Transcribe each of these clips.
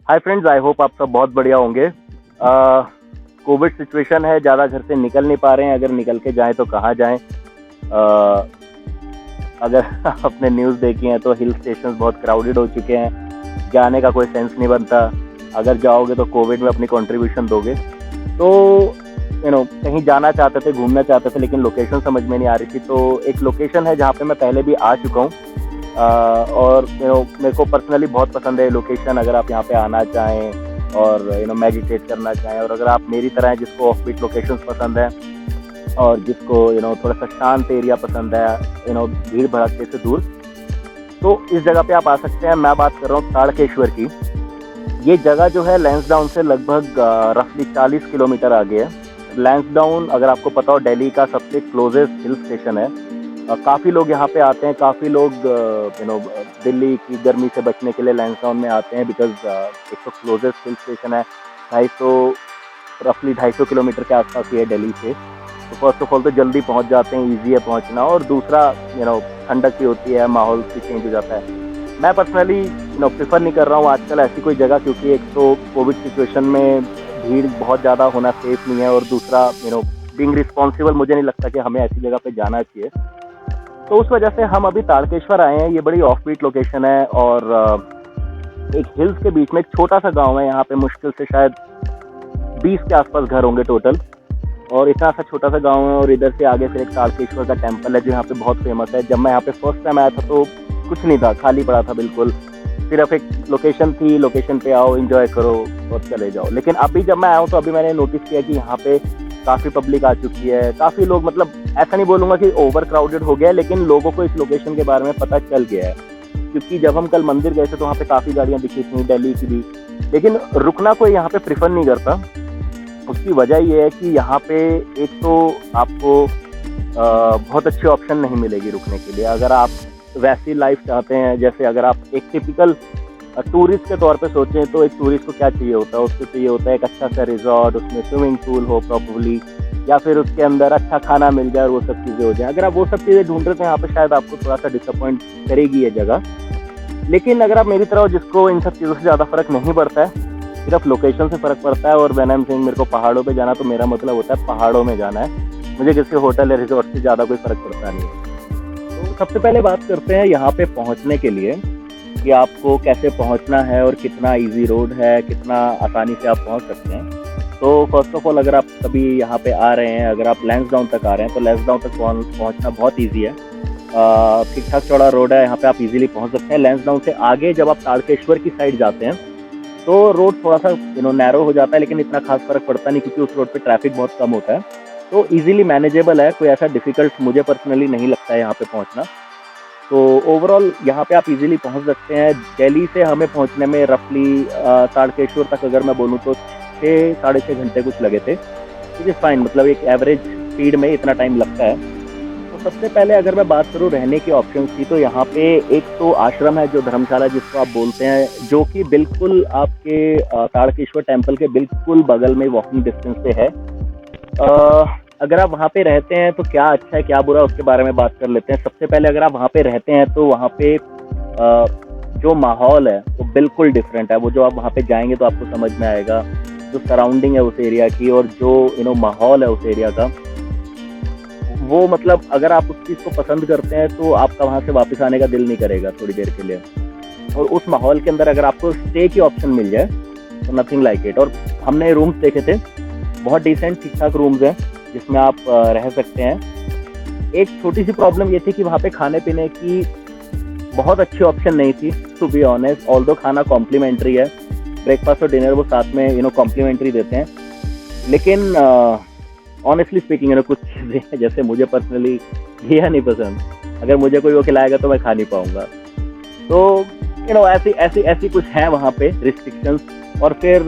Hi friends, I hope आप सब बहुत बढ़िया होंगे। कोविड सिचुएशन है, ज़्यादा घर से निकल नहीं पा रहे हैं। अगर निकल के जाएं तो कहाँ जाएं? अगर आपने न्यूज़ देखी है तो हिल स्टेशन बहुत क्राउडेड हो चुके हैं, जाने का कोई सेंस नहीं बनता। अगर जाओगे तो कोविड में अपनी कंट्रीब्यूशन दोगे। तो कहीं जाना चाहते थे, घूमना चाहते थे, लेकिन लोकेशन समझ में नहीं आ रही थी। तो एक लोकेशन है जहाँ पे मैं पहले भी आ चुका हूँ, और मेरे को पर्सनली बहुत पसंद है लोकेशन। अगर आप यहाँ पे आना चाहें और मेडिटेट करना चाहें, और अगर आप मेरी तरह हैं जिसको ऑफ बीट लोकेशंस पसंद है और जिसको थोड़ा सा शांत एरिया पसंद है, भीड़ भड़के से दूर, तो इस जगह पे आप आ सकते हैं। मैं बात कर रहा हूँ ताड़केश्वर की। ये जगह जो है लैंसडाउन से लगभग रफली 40 किलोमीटर आगे है। लैंसडाउन, अगर आपको पता हो, दिल्ली का सबसे क्लोजेस्ट हिल स्टेशन है। काफ़ी लोग यहाँ पे आते हैं, काफ़ी लोग दिल्ली की गर्मी से बचने के लिए लैंसडाउन में आते हैं, बिकॉज एक तो क्लोजेस्ट हिल स्टेशन है। 250 किलोमीटर के आसपास ही है दिल्ली से। तो फर्स्ट ऑफ ऑल तो जल्दी पहुँच जाते हैं, ईजी है पहुँचना, और दूसरा ठंडक भी होती है, माहौल भी चेंज हो जाता है। मैं पर्सनली प्रेफर नहीं कर रहा हूँ आजकल ऐसी कोई जगह, क्योंकि एक तो कोविड सिचुएशन में भीड़ बहुत ज़्यादा होना सेफ नहीं है, और दूसरा बीइंग रिस्पॉन्सिबल मुझे नहीं लगता कि हमें ऐसी जगह पे जाना चाहिए। तो उस वजह से हम अभी ताड़केश्वर आए हैं। ये बड़ी ऑफ बीट लोकेशन है, और एक हिल्स के बीच में एक छोटा सा गांव है। यहाँ पे मुश्किल से शायद 20 के आसपास घर होंगे टोटल, और इतना सा छोटा सा गांव है। और इधर से आगे फिर एक ताड़केश्वर का टेम्पल है जो यहाँ पे बहुत फेमस है। जब मैं यहाँ पे फर्स्ट टाइम आया था तो कुछ नहीं था, खाली पड़ा था बिल्कुल। सिर्फ एक लोकेशन थी, लोकेशन पे आओ, एंजॉय करो और चले जाओ। लेकिन अभी जब मैं आया हूँ तो अभी मैंने नोटिस किया कि यहाँ पे काफ़ी पब्लिक आ चुकी है, काफ़ी लोग, मतलब ऐसा नहीं बोलूँगा कि ओवर क्राउडेड हो गया है, लेकिन लोगों को इस लोकेशन के बारे में पता चल गया है। क्योंकि जब हम कल मंदिर गए थे तो वहाँ पे काफ़ी गाड़ियाँ दिखी थी, दिल्ली की भी, लेकिन रुकना कोई यहाँ पे प्रेफर नहीं करता। उसकी वजह ये है कि यहाँ पे एक तो आपको बहुत अच्छी ऑप्शन नहीं मिलेगी रुकने के लिए। अगर आप वैसी लाइफ चाहते हैं, जैसे अगर आप एक टिपिकल टूरिस्ट के तौर पे सोचें, तो एक टूरिस्ट को क्या चाहिए होता है? उसको चाहिए होता है एक अच्छा सा रिजॉर्ट, उसमें स्विमिंग पूल हो प्रॉपर्ली, या फिर उसके अंदर अच्छा खाना मिल जाए और वो सब चीज़ें हो जाए। अगर आप वो सब चीज़ें ढूंढ रहे थे यहाँ पे, शायद आपको थोड़ा सा डिसअपॉइंट करेगी ये जगह। लेकिन अगर आप मेरी तरह हो जिसको इन सब चीज़ों से ज़्यादा फर्क नहीं पड़ता है, सिर्फ लोकेशन से फ़र्क पड़ता है, और व्हेन आई एम सेइंग मेरे को पहाड़ों पे जाना, तो मेरा मतलब होता है पहाड़ों में जाना है। मुझे किसी होटल या रिजॉर्ट से ज़्यादा कोई फ़र्क पड़ता नहीं है। तो सबसे पहले बात करते हैं यहाँ पे पहुँचने के लिए कि आपको कैसे पहुँचना है और कितना इजी रोड है, कितना आसानी से आप पहुँच सकते हैं। तो फर्स्ट ऑफ ऑल, अगर आप कभी यहाँ पे आ रहे हैं, अगर आप लैंसडाउन तक आ रहे हैं, तो लैंसडाउन तक पहुँचना बहुत ईजी है। ठीक ठाक चौड़ा रोड है, यहाँ पे आप इजीली पहुँच सकते हैं। लैंसडाउन से आगे जब आप ताड़केश्वर की साइड जाते हैं तो रोड थोड़ा सा नैरो हो जाता है, लेकिन इतना खास फर्क पड़ता नहीं, क्योंकि उस रोड पे ट्रैफिक बहुत कम होता है। तो इजीली मैनेजेबल है, कोई ऐसा डिफ़िकल्ट मुझे पर्सनली नहीं लगता है यहाँ पे पहुँचना। तो ओवरऑल यहाँ पे आप इजीली पहुँच सकते हैं। दिल्ली से हमें पहुँचने में रफली ताड़केश्वर तक अगर मैं बोलूँ तो 6 साढ़े 6 घंटे कुछ लगे थे, विच इज़ फाइन। मतलब एक एवरेज स्पीड में इतना टाइम लगता है। तो सबसे पहले अगर मैं बात करूँ रहने के ऑप्शंस की, तो यहाँ पे एक तो आश्रम है, जो धर्मशाला जिसको आप बोलते हैं, जो कि बिल्कुल आपके ताड़केश्वर टेम्पल के बिल्कुल बगल में वॉकिंग डिस्टेंस पे है। अगर आप वहाँ पे रहते हैं तो क्या अच्छा है क्या बुरा, उसके बारे में बात कर लेते हैं। सबसे पहले अगर आप वहाँ पे रहते हैं तो वहाँ पे जो माहौल है वो बिल्कुल डिफरेंट है। वो जो आप वहाँ पे जाएंगे तो आपको समझ में आएगा, जो सराउंडिंग है उस एरिया की, और जो माहौल है उस एरिया का, वो मतलब अगर आप उस चीज़ को पसंद करते हैं तो आपका वहाँ से वापस आने का दिल नहीं करेगा थोड़ी देर के लिए। और उस माहौल के अंदर अगर आपको स्टे की ऑप्शन मिल जाए तो नथिंग लाइक इट। और हमने रूम्स देखे थे, बहुत डिसेंट ठीक ठाक रूम्स हैं जिसमें आप रह सकते हैं। एक छोटी सी प्रॉब्लम ये थी कि वहाँ पे खाने पीने की बहुत अच्छी ऑप्शन नहीं थी, टू बी ऑनेस्ट। ऑल्दो खाना कॉम्प्लीमेंट्री है, ब्रेकफास्ट और डिनर वो साथ में कॉम्प्लीमेंट्री देते हैं, लेकिन ऑनेस्टली स्पीकिंग कुछ चीज़ें जैसे मुझे पर्सनली घिया नहीं पसंद, अगर मुझे कोई वो खिलाएगा तो मैं खा नहीं पाऊँगा। तो ऐसी कुछ हैं वहाँ पे रिस्ट्रिक्शंस। और फिर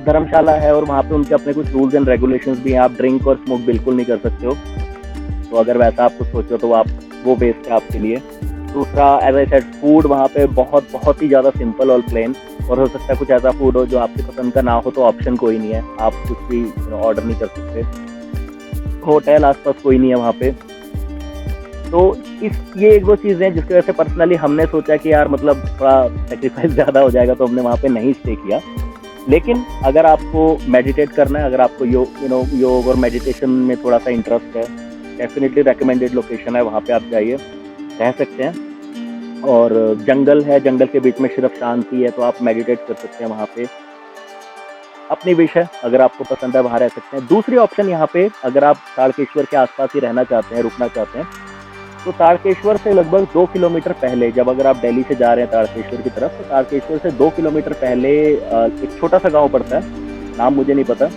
धर्मशाला है, और वहाँ पे उनके अपने कुछ रूल्स एंड रेगुलेशंस भी हैं। आप ड्रिंक और स्मोक बिल्कुल नहीं कर सकते हो, तो अगर वैसा आप कुछ सोचो तो वो बेस्ट है आपके लिए। दूसरा, एज आई सेड, फूड वहाँ पे बहुत ही ज़्यादा सिंपल और प्लेन, और हो सकता है कुछ ऐसा फूड हो जो आपकी पसंद का ना हो, तो ऑप्शन कोई नहीं है, आप कुछ भी ऑर्डर नहीं कर सकते। होटल आसपास कोई नहीं है वहाँ पे। तो ये एक दो चीज़ें हैं जिसकी वजह से पर्सनली हमने सोचा कि यार मतलब थोड़ा सेक्रीफाइस ज़्यादा हो जाएगा, तो हमने वहाँ पे नहीं स्टे किया। लेकिन अगर आपको मेडिटेट करना है, अगर आपको योग और मेडिटेशन में थोड़ा सा इंटरेस्ट है, डेफिनेटली रिकमेंडेड लोकेशन है, वहाँ पे आप जाइए, रह सकते हैं। और जंगल है, जंगल के बीच में सिर्फ शांति है, तो आप मेडिटेट कर सकते हैं वहाँ पे। अपनी विश है, अगर आपको पसंद है वहाँ रह सकते हैं। दूसरी ऑप्शन यहाँ पे, अगर आप ताड़केश्वर के आसपास ही रहना चाहते हैं, रुकना चाहते हैं, तो ताड़केश्वर से लगभग 2 किलोमीटर पहले, जब अगर आप दिल्ली से जा रहे हैं ताड़केश्वर की तरफ, तो ताड़केश्वर से 2 किलोमीटर पहले एक छोटा सा गांव पड़ता है, नाम मुझे नहीं पता,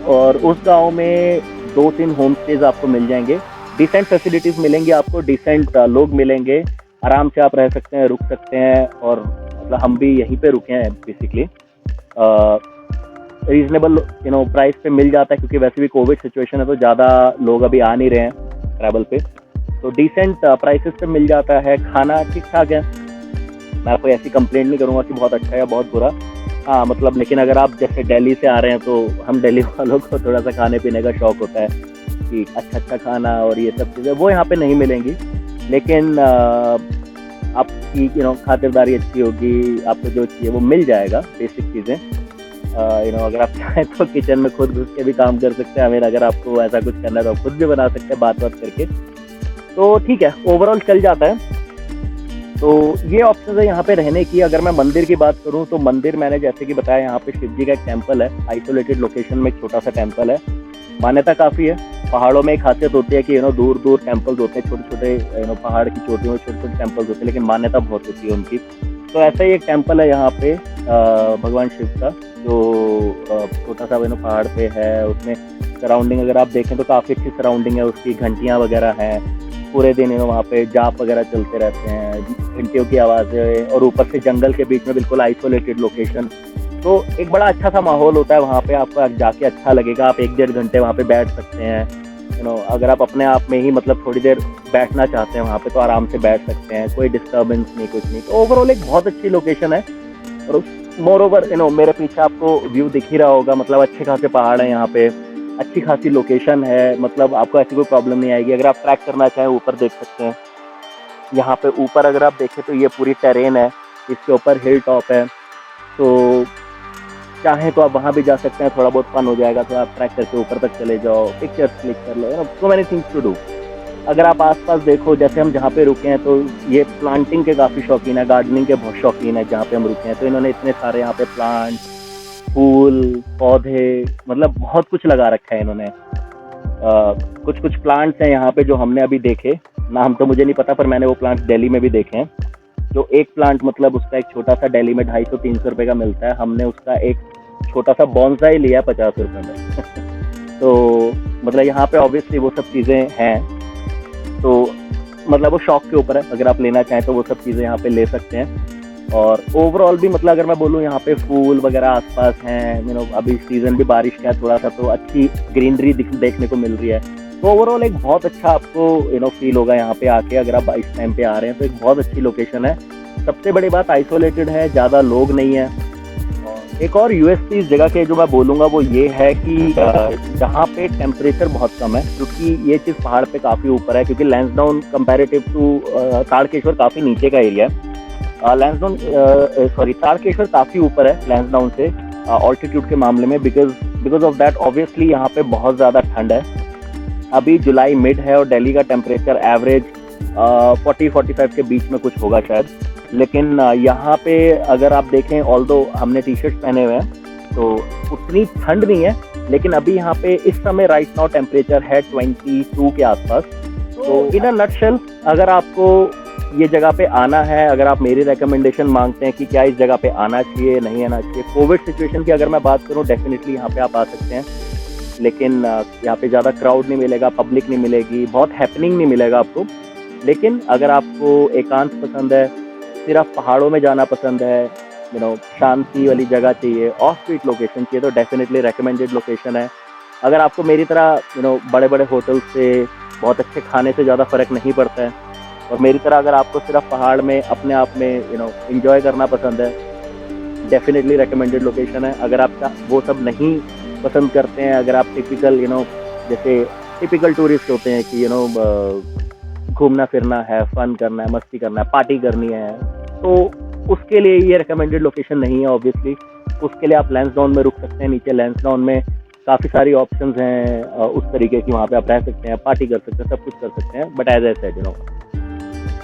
और उस गांव में 2-3 होम स्टेज आपको मिल जाएंगे। डिसेंट फैसिलिटीज़ मिलेंगी आपको, डिसेंट लोग मिलेंगे, आराम से आप रह सकते हैं, रुक सकते हैं। और मतलब हम भी यहीं पे रुके हैं बेसिकली। रीजनेबल प्राइस पे मिल जाता है, क्योंकि वैसे भी कोविड सिचुएशन है, तो ज़्यादा लोग अभी आ नहीं रहे हैं ट्रैवल पे, तो डिसेंट प्राइसेस पे मिल जाता है। खाना ठीक ठाक है, मैं कोई ऐसी कंप्लेंट नहीं करूँगा कि बहुत अच्छा है या बहुत बुरा। हाँ मतलब, लेकिन अगर आप जैसे दिल्ली से आ रहे हैं, तो हम दिल्ली वालों को थोड़ा सा खाने पीने का शौक होता है कि अच्छा खाना और ये सब चीज़ें वो यहाँ पे नहीं मिलेंगी। लेकिन आपकी खातिरदारी अच्छी होगी, आपको जो चाहिए वो मिल जाएगा, बेसिक चीज़ें। अगर आप चाहें तो किचन में खुद घुस के भी काम कर सकते हैं। अगर आपको ऐसा कुछ करना है तो आप खुद भी बना सकते हैं बात करके, तो ठीक है, ओवरऑल चल जाता है। तो ये ऑप्शन है यहाँ पे रहने की। अगर मैं मंदिर की बात करूँ, तो मंदिर मैंने जैसे कि बताया, यहाँ पे शिव जी का एक टेम्पल है, आइसोलेटेड लोकेशन में एक छोटा सा टेम्पल है। मान्यता काफ़ी है। पहाड़ों में एक खासियत होती है कि दूर दूर टेम्पल्स होते हैं, छोटे छोटे पहाड़ की चोटियों में छोटे छोटे टेम्पल्स होते हैं, लेकिन मान्यता बहुत होती है उनकी। तो ऐसा ही एक टेम्पल है यहाँ पे भगवान शिव का, जो छोटा सा पहाड़ पे है। उसमें सराउंडिंग अगर आप देखें तो काफ़ी अच्छी सराउंडिंग है उसकी, घंटियाँ वगैरह हैं, पूरे दिन वहाँ पे जाप वगैरह चलते रहते हैं, घंटियों की आवाज़ें, और ऊपर से जंगल के बीच में बिल्कुल आइसोलेटेड लोकेशन। तो एक बड़ा अच्छा सा माहौल होता है वहाँ पे, आपको जाके अच्छा लगेगा। आप 1-1.5 घंटे वहाँ पे बैठ सकते हैं। अगर आप अपने आप में ही मतलब थोड़ी देर बैठना चाहते हैं वहाँ पे, तो आराम से बैठ सकते हैं, कोई डिस्टर्बेंस नहीं, कुछ नहीं। तो ओवरऑल एक बहुत अच्छी लोकेशन है। और मोर ओवर मेरे पीछे आपको व्यू दिख ही रहा होगा, मतलब अच्छे खासे पहाड़ हैं यहाँ पे, अच्छी खासी लोकेशन है, मतलब आपको ऐसी कोई प्रॉब्लम नहीं आएगी। अगर आप ट्रैक करना चाहें, ऊपर देख सकते हैं। यहाँ पे ऊपर अगर आप देखें तो ये पूरी टेरेन है, इसके ऊपर हिल टॉप है, तो चाहें तो आप वहाँ भी जा सकते हैं, थोड़ा बहुत फन हो जाएगा। तो आप ट्रैक करके ऊपर तक चले जाओ, पिक्चर्स क्लिक कर लो, so many things to do. अगर आप आसपास देखो, जैसे हम जहाँ पे रुके हैं, तो ये प्लांटिंग के काफ़ी शौकीन है, गार्डनिंग के बहुत शौकीन है जहाँ पे हम रुके हैं। तो इन्होंने इतने सारे यहाँ पे प्लांट, फूल, पौधे, मतलब बहुत कुछ लगा रखा है इन्होंने। कुछ कुछ प्लांट्स हैं यहाँ पे जो हमने अभी देखे, नाम तो मुझे नहीं पता, पर मैंने वो प्लांट्स दिल्ली में भी देखे हैं। जो एक प्लांट मतलब उसका एक छोटा सा दिल्ली में 250-300 रुपये का मिलता है, हमने उसका एक छोटा सा बॉन्साई लिया 50 रुपये में। तो मतलब यहाँ पे ऑब्वियसली वो सब चीज़ें हैं, तो मतलब वो शौक के ऊपर है। अगर आप लेना चाहें तो वो सब चीज़ें यहाँ पे ले सकते हैं। और ओवरऑल भी मतलब अगर मैं बोलूँ, यहाँ पे फूल वगैरह आसपास हैं, अभी सीज़न भी बारिश का है थोड़ा सा, तो अच्छी ग्रीनरी देखने को मिल रही है। तो ओवरऑल एक बहुत अच्छा आपको फील होगा यहाँ पे आके, अगर आप इस टाइम पे आ रहे हैं। तो एक बहुत अच्छी लोकेशन है। सबसे बड़ी बात, आइसोलेटेड है, ज़्यादा लोग नहीं है। एक और यूएसपी इस जगह के जो मैं बोलूँगा वो ये है कि यहाँ पे टेम्परेचर बहुत कम है, क्योंकि ये चीज़ पहाड़ पे काफ़ी ऊपर है। क्योंकि लैंसडाउन कंपैरेटिव टू ताड़केश्वर काफ़ी नीचे का एरिया है। ताड़केश्वर काफ़ी ऊपर है लैंसडाउन से ऑल्टीट्यूड के मामले में, बिकॉज ऑफ दैट ऑब्वियसली यहाँ पे बहुत ज़्यादा ठंड है। अभी जुलाई मिड है और दिल्ली का टेम्परेचर एवरेज 40-45 के बीच में कुछ होगा शायद। लेकिन यहाँ पे अगर आप देखें, ऑल्दो हमने टी शर्ट पहने हुए हैं तो उतनी ठंड नहीं है, लेकिन अभी यहाँ पे इस समय राइट नाउ टेम्परेचर है 22 के आसपास। तो इन अ नटशेल, अगर आपको ये जगह पे आना है, अगर आप मेरी रिकमेंडेशन मांगते हैं कि क्या इस जगह पे आना चाहिए नहीं आना चाहिए, कोविड सिचुएशन की अगर मैं बात करूँ, डेफिनेटली यहाँ पे आप आ सकते हैं। लेकिन यहाँ पे ज़्यादा क्राउड नहीं मिलेगा, पब्लिक नहीं मिलेगी, बहुत हैपनिंग नहीं मिलेगा आपको। लेकिन अगर आपको एकांत पसंद है, सिर्फ पहाड़ों में जाना पसंद है, शांति वाली जगह चाहिए, ऑफ स्ट्रीट लोकेशन चाहिए, तो डेफिनेटली रिकमेंडेड लोकेशन है। अगर आपको मेरी तरह बड़े बड़े होटल से बहुत अच्छे खाने से ज़्यादा फ़र्क नहीं पड़ता है, और मेरी तरह अगर आपको सिर्फ पहाड़ में अपने आप में एंजॉय करना पसंद है, डेफिनेटली रिकमेंडेड लोकेशन है। अगर आप वो सब नहीं पसंद करते हैं, अगर आप टिपिकल जैसे टिपिकल टूरिस्ट होते हैं कि घूमना फिरना है, फन करना है, मस्ती करना है, पार्टी करनी है, तो उसके लिए ये रिकमेंडेड लोकेशन नहीं है ऑब्वियसली। उसके लिए आप लैंसडाउन में रुक सकते हैं। नीचे लैंसडाउन में काफ़ी सारी ऑप्शंस हैं उस तरीके की, वहाँ पे आप रह सकते हैं, पार्टी कर सकते हैं, सब कुछ कर सकते हैं। But as I said,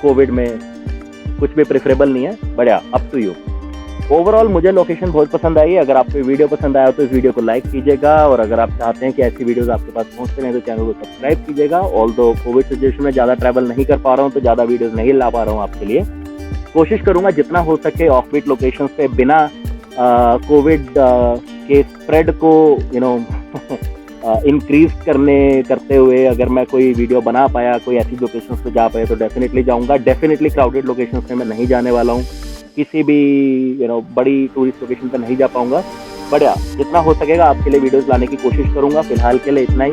covid में कुछ भी प्रेफरेबल नहीं है। But yeah up to you. Overall मुझे लोकेशन बहुत पसंद आई है। अगर आपको वीडियो पसंद आया तो इस वीडियो को लाइक कीजिएगा, और अगर आप चाहते हैं कि ऐसी वीडियोस आपके पास पहुंचते रहें तो चैनल को सब्सक्राइब कीजिएगा। ऑल्दो कोविड सिचुएशन में ज़्यादा ट्रैवल नहीं कर पा रहा हूँ तो ज़्यादा वीडियोस नहीं ला पा रहा हूँ आपके लिए। कोशिश करूँगा जितना हो सके ऑफ बीट लोकेशन पे बिना कोविड के स्प्रेड को इंक्रीज करते हुए अगर मैं कोई वीडियो बना पाया, कोई ऐसी लोकेशन पे जा पाया तो डेफिनेटली जाऊँगा। डेफिनेटली क्राउडेड लोकेशन पे मैं नहीं जाने वाला हूँ, किसी भी बड़ी टूरिस्ट लोकेशन पे नहीं जा पाऊंगा। बट या जितना हो सकेगा आपके लिए वीडियोस लाने की कोशिश करूंगा। फिलहाल के लिए इतना ही।